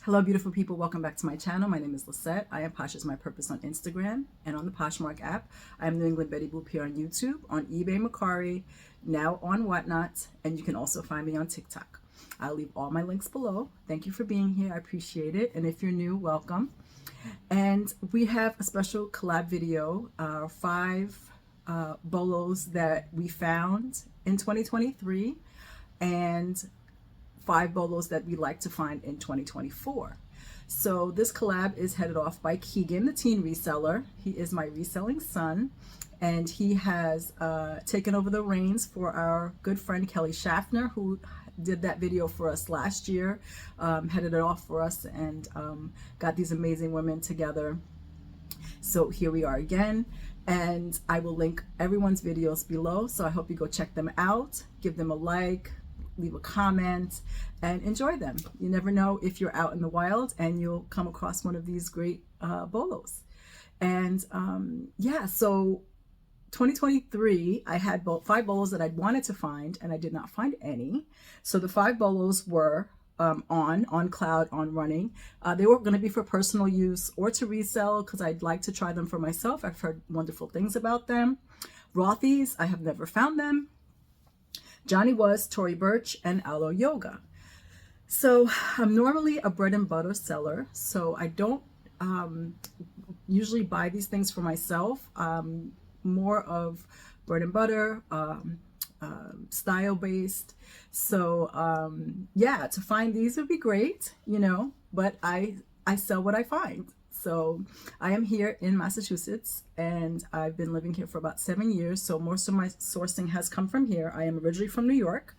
Hello, beautiful people. Welcome back to my channel. My name is Lisette. I am Poshismypurpose on Instagram and on the Poshmark app. I am New England Betty Boop here on YouTube, on eBay Macari, now on Whatnot, and you can also find me on TikTok. I'll leave all my links below. Thank you for being here. I appreciate it. And if you're new, welcome. And we have a special collab video, 5 BOLOs that we found in 2023 and 5 BOLOs that we like to find in 2024. So this collab is headed off by Keegan, the teen reseller. He is my reselling son, and he has taken over the reins for our good friend Kelly Schaffner, who did that video for us last year, headed it off for us, and got these amazing women together. So here we are again, and I will link everyone's videos below, so I hope you go check them out, give them a like, leave a comment, and enjoy them. You never know if you're out in the wild and you'll come across one of these great BOLOs. And yeah, so 2023, I had 5 BOLOs that I'd wanted to find, and I did not find any. So the 5 BOLOs were on Cloud, on Running. They were going to be for personal use or to resell because I'd like to try them for myself. I've heard wonderful things about them. Rothy's, I have never found them. Johnny Was, Tory Burch, and Aloe Yoga. So I'm normally a bread and butter seller, so I don't usually buy these things for myself. More of bread and butter, style based. So yeah, to find these would be great, you know, but I sell what I find. So I am here in Massachusetts, and I've been living here for about 7 years. So most of my sourcing has come from here. I am originally from New York.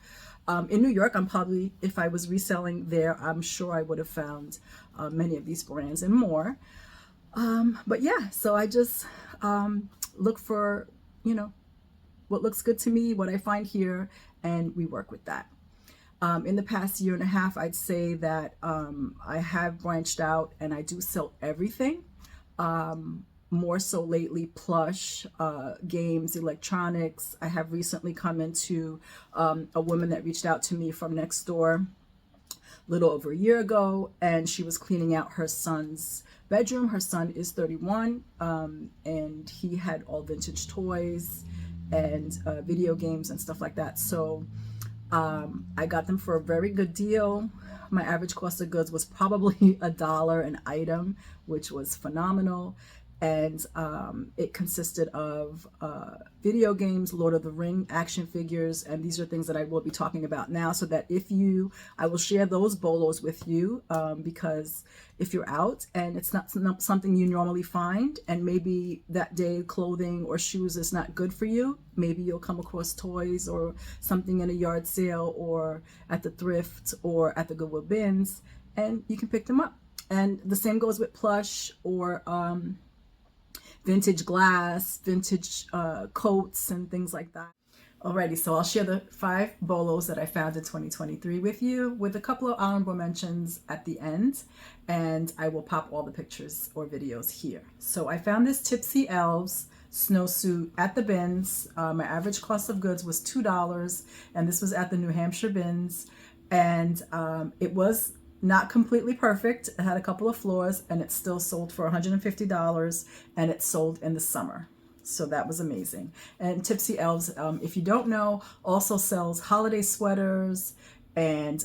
In New York, I'm probably, if I was reselling there, I'm sure I would have found many of these brands and more. But yeah, so I just look for, you know, what looks good to me, what I find here, and we work with that. In the past year and a half, I'd say that I have branched out and I do sell everything. More so lately, plush, games, electronics. I have recently come into a woman that reached out to me from next door a little over a year ago, and she was cleaning out her son's bedroom. Her son is 31, and he had all vintage toys and video games and stuff like that. So I got them for a very good deal. My average cost of goods was probably $1 an item, which was phenomenal. And it consisted of video games, Lord of the Ring action figures, and these are things that I will be talking about now, so that I will share those BOLOs with you, because if you're out and it's not something you normally find, and maybe that day clothing or shoes is not good for you, maybe you'll come across toys or something in a yard sale or at the thrift or at the Goodwill bins, and you can pick them up. And the same goes with plush or vintage glass, vintage coats, and things like that. Alrighty, so I'll share the 5 BOLOs that I found in 2023 with you, with a couple of honorable mentions at the end, and I will pop all the pictures or videos here. So I found this Tipsy Elves snowsuit at the bins. My average cost of goods was $2, and this was at the New Hampshire bins, and it was not completely perfect. It had a couple of flaws, and it still sold for $150, and it sold in the summer. So that was amazing. And Tipsy Elves, if you don't know, also sells holiday sweaters and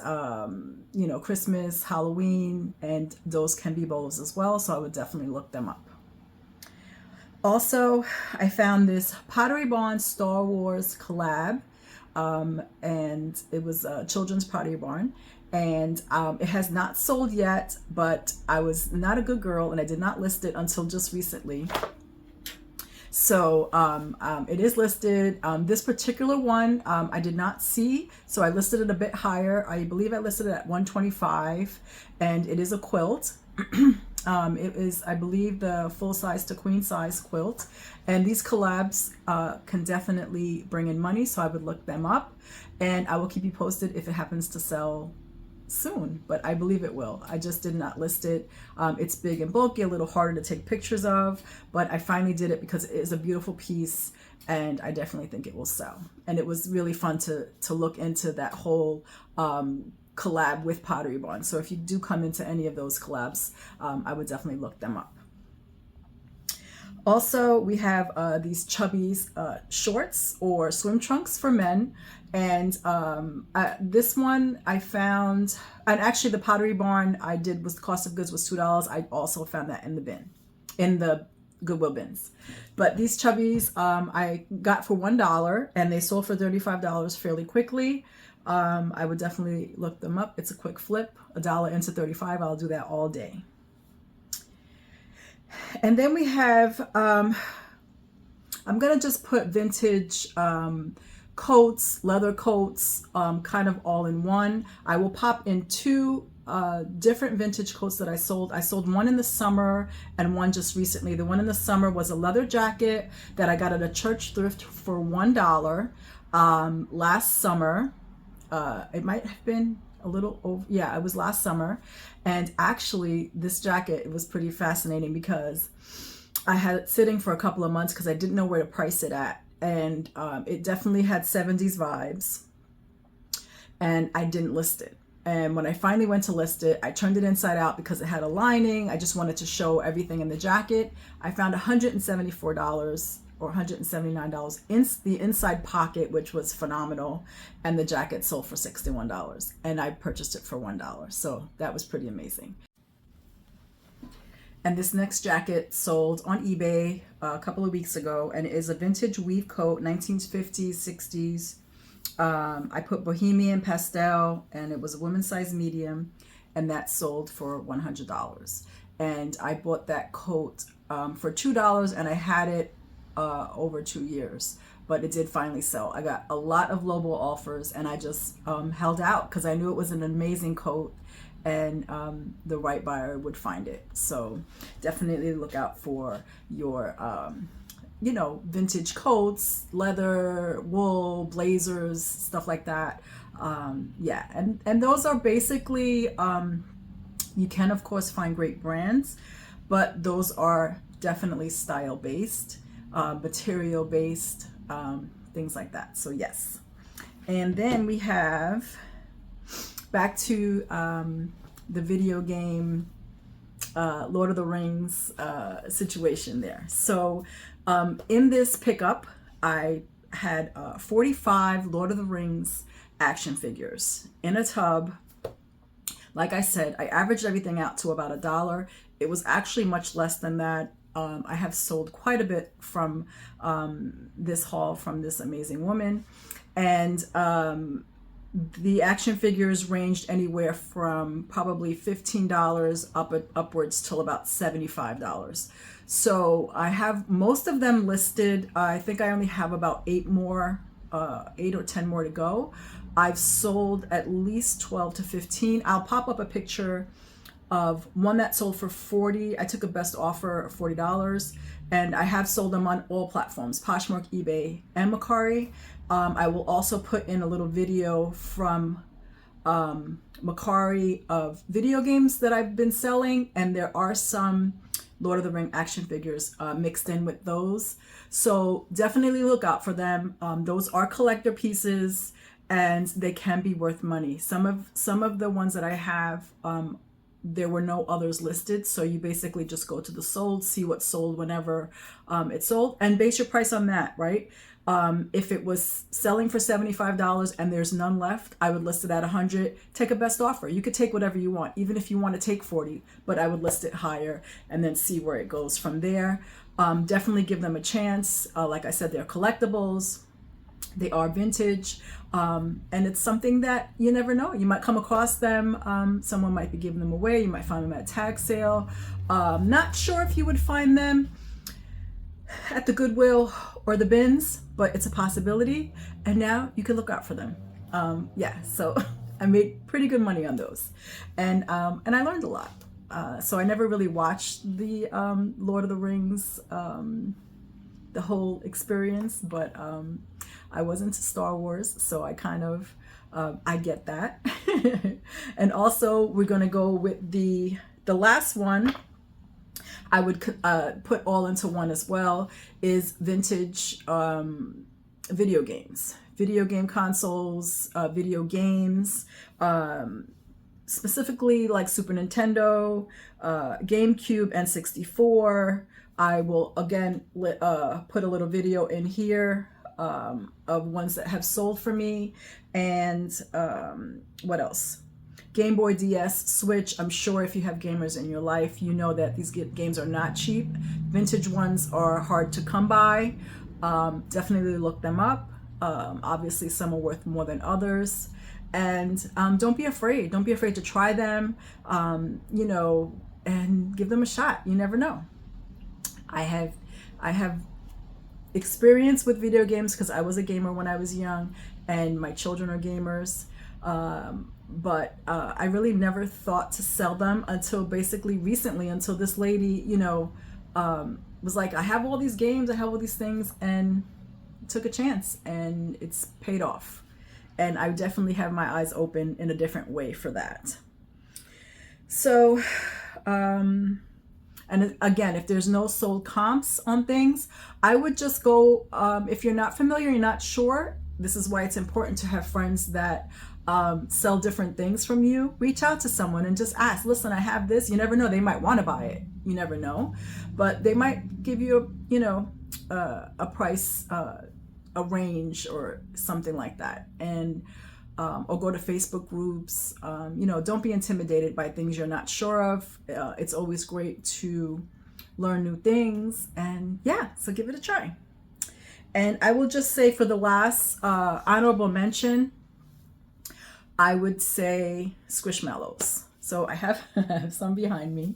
you know, Christmas, Halloween, and those can be BOLOs as well. So I would definitely look them up. Also, I found this Pottery Barn Star Wars collab, and it was a children's Pottery Barn. And it has not sold yet, but I was not a good girl and I did not list it until just recently. So it is listed. This particular one I did not see, so I listed it a bit higher. I believe I listed it at $125, and it is a quilt. It is, I believe, the full size to queen size quilt, and these collabs can definitely bring in money, so I would look them up, and I will keep you posted if it happens to sell soon, but I believe it will. I just did not list it. It's big and bulky, a little harder to take pictures of, but I finally did it because it is a beautiful piece, and I definitely think it will sell. And it was really fun to look into that whole collab with Pottery Barn. So if you do come into any of those collabs, I would definitely look them up. Also, we have these Chubby's shorts or swim trunks for men. And this one I found, and actually the Pottery Barn I did was the cost of goods was $2. I also found that in the bin, in the Goodwill bins. But these Chubby's I got for $1 and they sold for $35 fairly quickly. I would definitely look them up. It's a quick flip, $1 into 35. I'll do that all day. And then we have, I'm going to just put vintage coats, leather coats, kind of all in one. I will pop in two different vintage coats that I sold. I sold one in the summer and one just recently. The one in the summer was a leather jacket that I got at a church thrift for $1 last summer. It might have been a little over, yeah, it was last summer. And actually this jacket, it was pretty fascinating because I had it sitting for a couple of months because I didn't know where to price it at. And it definitely had 70s vibes and I didn't list it. And when I finally went to list it, I turned it inside out because it had a lining. I just wanted to show everything in the jacket. I found $174 or $179 in the inside pocket, which was phenomenal. And the jacket sold for $61 and I purchased it for $1. So that was pretty amazing. And this next jacket sold on eBay a couple of weeks ago and it is a vintage weave coat, 1950s, 60s. I put Bohemian Pastel and it was a women's size medium and that sold for $100. And I bought that coat for $2 and I had it over 2 years, but it did finally sell. I got a lot of lowball offers and I just held out because I knew it was an amazing coat and the right buyer would find it. So definitely look out for your you know, vintage coats, leather, wool, blazers, stuff like that. Yeah, and those are basically, you can of course find great brands, but those are definitely style based, material based, things like that. So yes. And then we have back to the video game Lord of the Rings situation there. So in this pickup, I had 45 Lord of the Rings action figures in a tub. Like I said, I averaged everything out to about $1. It was actually much less than that. I have sold quite a bit from this haul from this amazing woman. And the action figures ranged anywhere from probably $15 upwards till about $75. So I have most of them listed. I think I only have about 8 or 10 more to go. I've sold at least 12 to 15. I'll pop up a picture of one that sold for $40. I took a best offer of $40 and I have sold them on all platforms, Poshmark, eBay, and Mercari. I will also put in a little video from Mercari of video games that I've been selling, and there are some Lord of the Ring action figures mixed in with those. So definitely look out for them. Those are collector pieces and they can be worth money. Some of the ones that I have, there were no others listed. So you basically just go to the sold, see what's sold whenever it's sold, and base your price on that, right? If it was selling for $75 and there's none left, I would list it at $100. Take a best offer. You could take whatever you want, even if you want to take $40, but I would list it higher and then see where it goes from there. Definitely give them a chance. Like I said, they're collectibles. They are vintage. And it's something that you never know. You might come across them. Someone might be giving them away. You might find them at a tag sale. Not sure if you would find them at the Goodwill or the bins, but it's a possibility. And now you can look out for them. Yeah, so I made pretty good money on those. And I learned a lot. So I never really watched the Lord of the Rings, the whole experience, but I was into Star Wars, so I kind of, I get that. And also we're gonna go with the last one, I would put all into one as well, is vintage video games. video game consoles, video games, specifically like Super Nintendo, GameCube, N64. I will again put a little video in here of ones that have sold for me. And what else? Game Boy DS, Switch. I'm sure if you have gamers in your life, you know that these games are not cheap. Vintage ones are hard to come by. Definitely look them up. Obviously, some are worth more than others. And don't be afraid. Don't be afraid to try them, you know, and give them a shot. You never know. I have experience with video games because I was a gamer when I was young, and my children are gamers. But I really never thought to sell them until basically recently, until this lady, you know, was like, I have all these games, I have all these things, and took a chance, and it's paid off. And I definitely have my eyes open in a different way for that. So, and again, if there's no sold comps on things, I would just go, if you're not familiar, you're not sure, this is why it's important to have friends that sell different things from you. Reach out to someone and just ask, listen, I have this. You never know, they might want to buy it. You never know, but they might give you you know, a price, a range or something like that. And or go to Facebook groups. You know, don't be intimidated by things you're not sure of. It's always great to learn new things, and yeah, so give it a try. And I will just say, for the last honorable mention, I would say Squishmallows. So I have some behind me.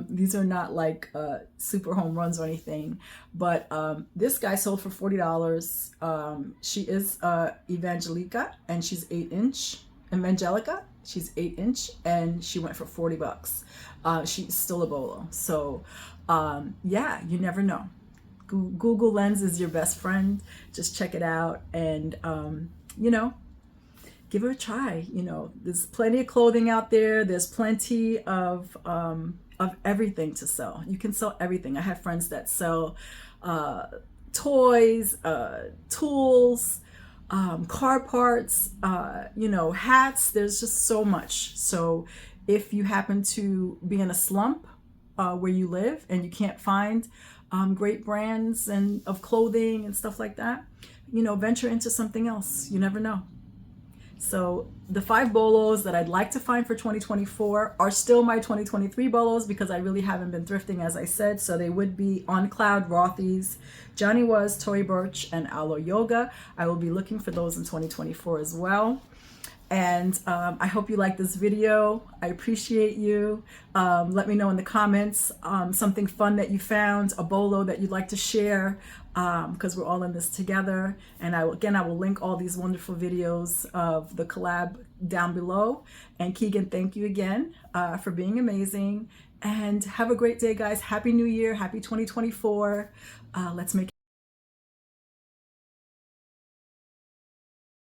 These are not like super home runs or anything, but this guy sold for $40. She is Evangelica, and she's 8-inch. Evangelica, she's 8-inch, and she went for $40. She's still a BOLO. So yeah, you never know. Google Lens is your best friend. Just check it out, and you know, give it a try. You know, there's plenty of clothing out there. There's plenty of everything to sell. You can sell everything. I have friends that sell toys, tools, car parts, you know, hats. There's just so much. So if you happen to be in a slump where you live and you can't find great brands and of clothing and stuff like that, you know, venture into something else. You never know. So the 5 BOLOs that I'd like to find for 2024 are still my 2023 BOLOs, because I really haven't been thrifting, as I said. So they would be On Cloud, Rothy's, Johnny Was, Tory Burch, and Aloe Yoga. I will be looking for those in 2024 as well. And I hope you like this video. I appreciate you. Let me know in the comments something fun that you found, a BOLO that you'd like to share, because we're all in this together. And I will link all these wonderful videos of the collab down below. And Keegan, thank you again for being amazing. And have a great day, guys. Happy New Year. Happy 2024. Let's make